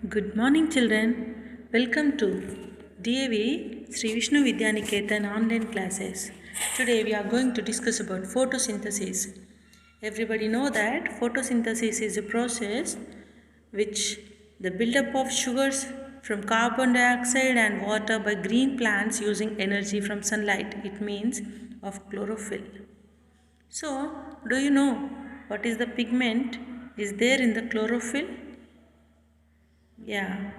Good morning, children. Welcome to DAV Sri Vishnu Vidyaniketan online classes. Today we are going to discuss about photosynthesis. Everybody know that photosynthesis is a process which the buildup of sugars from carbon dioxide and water by green plants using energy from sunlight. It means of chlorophyll. So, do you know what is the pigment is there in the chlorophyll? Yeah,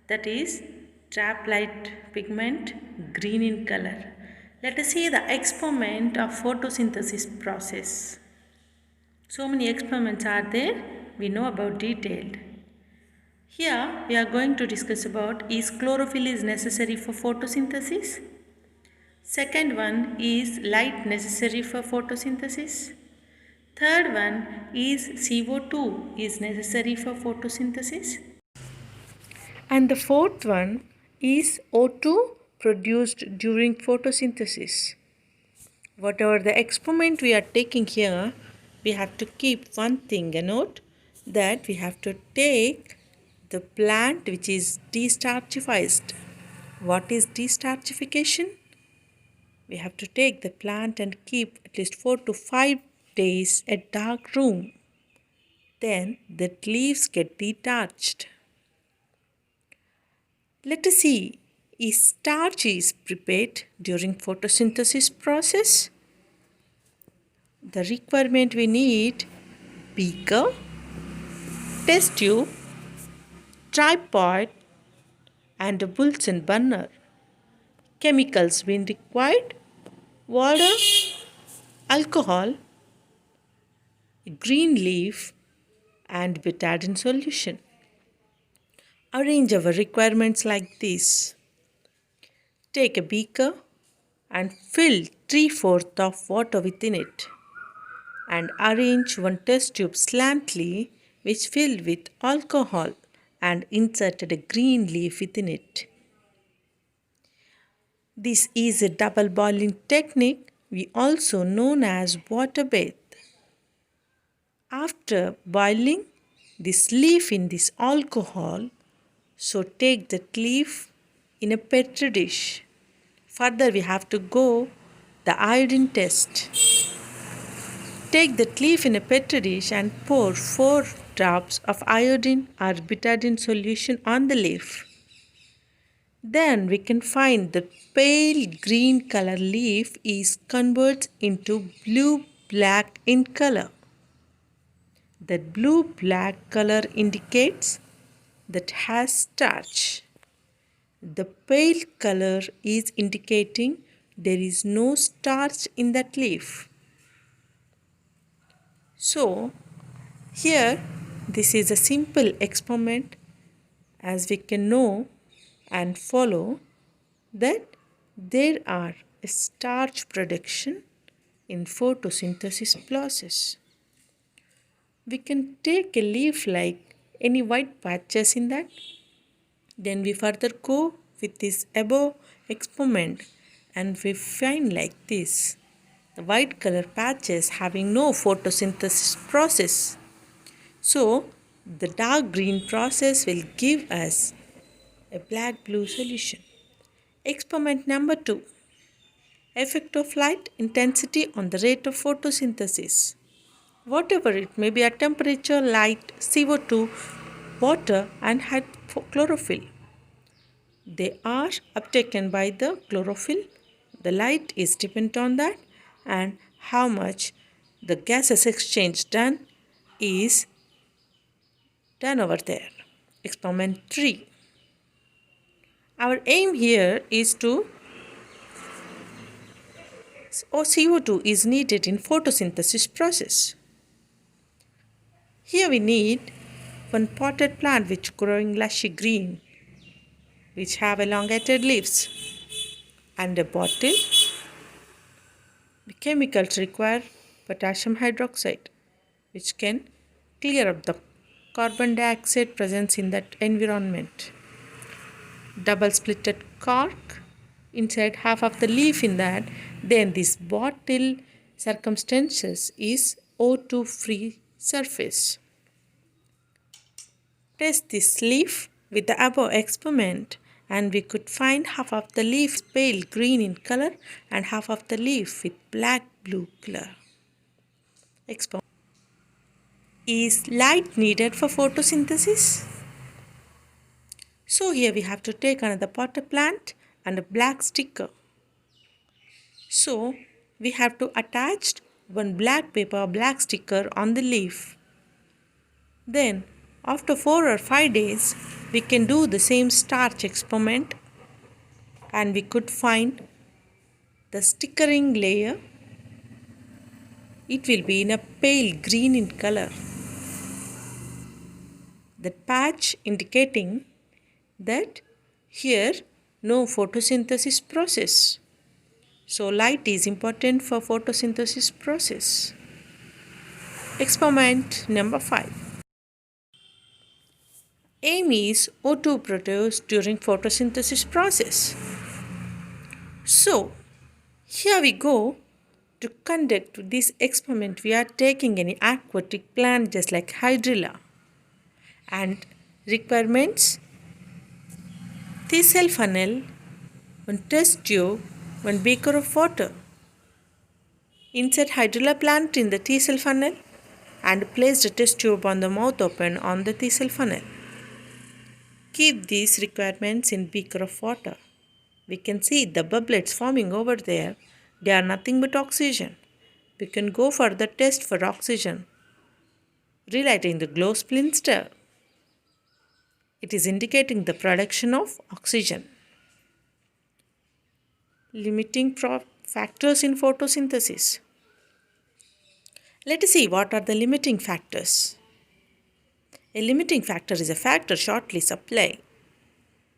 that is trap light pigment, green in color. Let us see the experiment of photosynthesis process. So many experiments are there, we know about detailed. Here we are going to discuss about is chlorophyll is necessary for photosynthesis? Second one is light necessary for photosynthesis? Third one is CO2 is necessary for photosynthesis? And the fourth one is O2 produced during photosynthesis. Whatever the experiment we are taking here, we have to keep one thing a note that we have to take the plant which is destarchified. What is destarchification? We have to take the plant and keep at least 4 to 5 days in a dark room. Then the leaves get detached. Let us see, is starch is prepared during photosynthesis process? The requirement we need beaker, test tube, tripod and a Bunsen burner. Chemicals being required, water, alcohol, green leaf and betadine solution. Arrange our requirements like this. Take a beaker and fill 3/4 of water within it and arrange one test tube slantly which filled with alcohol and inserted a green leaf within it. This is a double boiling technique we also known as water bath. After boiling this leaf in this alcohol, so take that leaf in a petri dish. Further we have to go the iodine test. Take the leaf in a petri dish and pour 4 drops of iodine or betadine solution on the leaf. Then we can find the pale green color leaf is converts into blue-black in color. That blue-black color indicates that has starch. The pale color is indicating there is no starch in that leaf. So, here this is a simple experiment as we can know and follow that there are a starch production in photosynthesis process. We can take a leaf like any white patches in that. Then we further go with this above experiment and we find like this. The white color patches having no photosynthesis process. So the dark green process will give us a black blue solution. Experiment number 2. Effect of light intensity on the rate of photosynthesis. Whatever it may be at temperature, light, CO2, water and chlorophyll. They are uptaken by the chlorophyll. The light is dependent on that and how much the gases exchange done is done over there. Experiment 3. Our aim here is to CO2 is needed in photosynthesis process. Here we need one potted plant which growing lushy green which have elongated leaves and a bottle. The chemicals require potassium hydroxide which can clear up the carbon dioxide presence in that environment. Double splitted cork, inside half of the leaf in that, then this bottle circumstances is O2 free surface. Test this leaf with the above experiment, and we could find half of the leaf pale green in color and half of the leaf with black blue color. Is light needed for photosynthesis? So here we have to take another potted plant and a black sticker. So we have to attach one black paper or black sticker on the leaf. Then after 4 or 5 days we can do the same starch experiment, and we could find the stickering layer. It will be in a pale green in color. The patch indicating that here no photosynthesis process. So light is important for photosynthesis process. Experiment number 5. Aim is O2 produced during photosynthesis process. So here we go. To conduct this experiment, we are taking an aquatic plant just like hydrilla, and requirements: thistle funnel, one test tube, one beaker of water. Insert hydrilla plant in the thistle funnel and place the test tube on the mouth open on the thistle funnel. Keep these requirements in beaker of water. We can see the bubblets forming over there. They are nothing but oxygen. We can go for the test for oxygen. Relighting the glow splinter. It is indicating the production of oxygen. Limiting factors in photosynthesis. Let us see what are the limiting factors. A limiting factor is a factor shortly supply,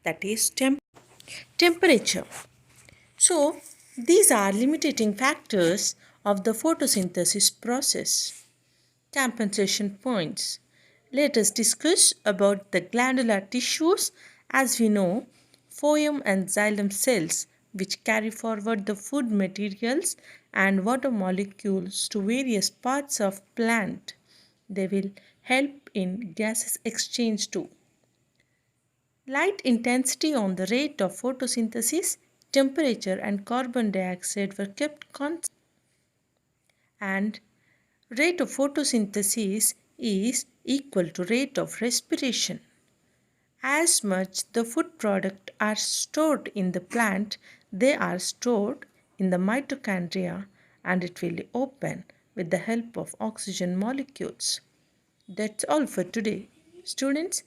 that is temperature. So these are limiting factors of the photosynthesis process. Compensation points. Let us discuss about the glandular tissues. As we know, phloem and xylem cells which carry forward the food materials and water molecules to various parts of plant. They will help in gases exchange too. Light intensity on the rate of photosynthesis, temperature and carbon dioxide were kept constant, and rate of photosynthesis is equal to rate of respiration. As much the food products are stored in the plant, they are stored in the mitochondria, and it will open with the help of oxygen molecules. That's all for today. Students,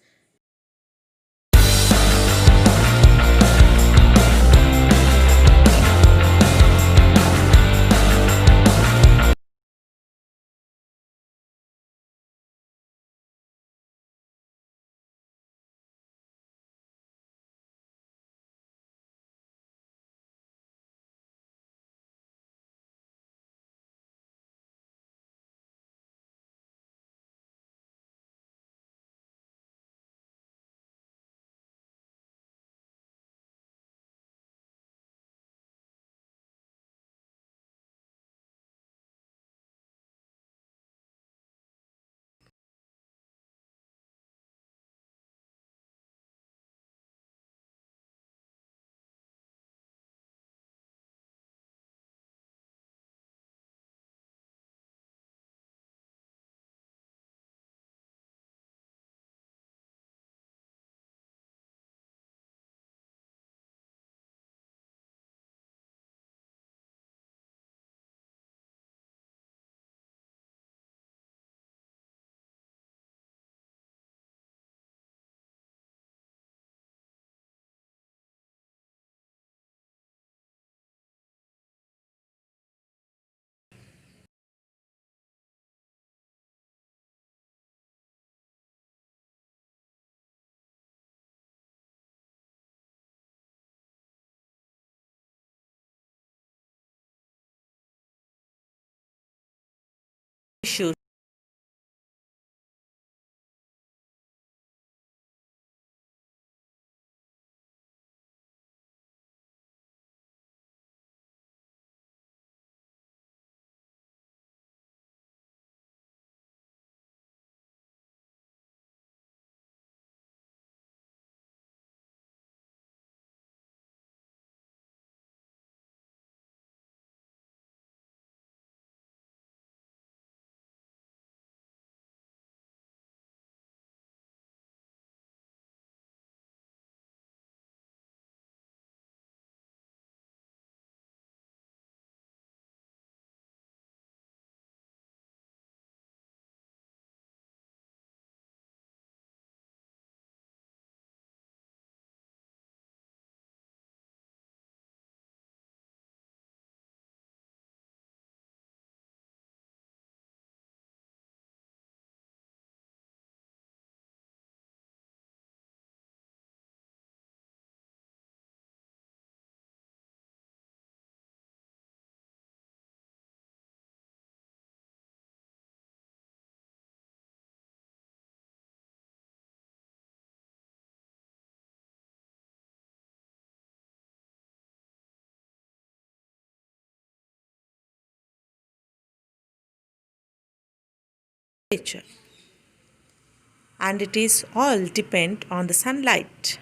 issues. temperature. And it is all depend on the sunlight.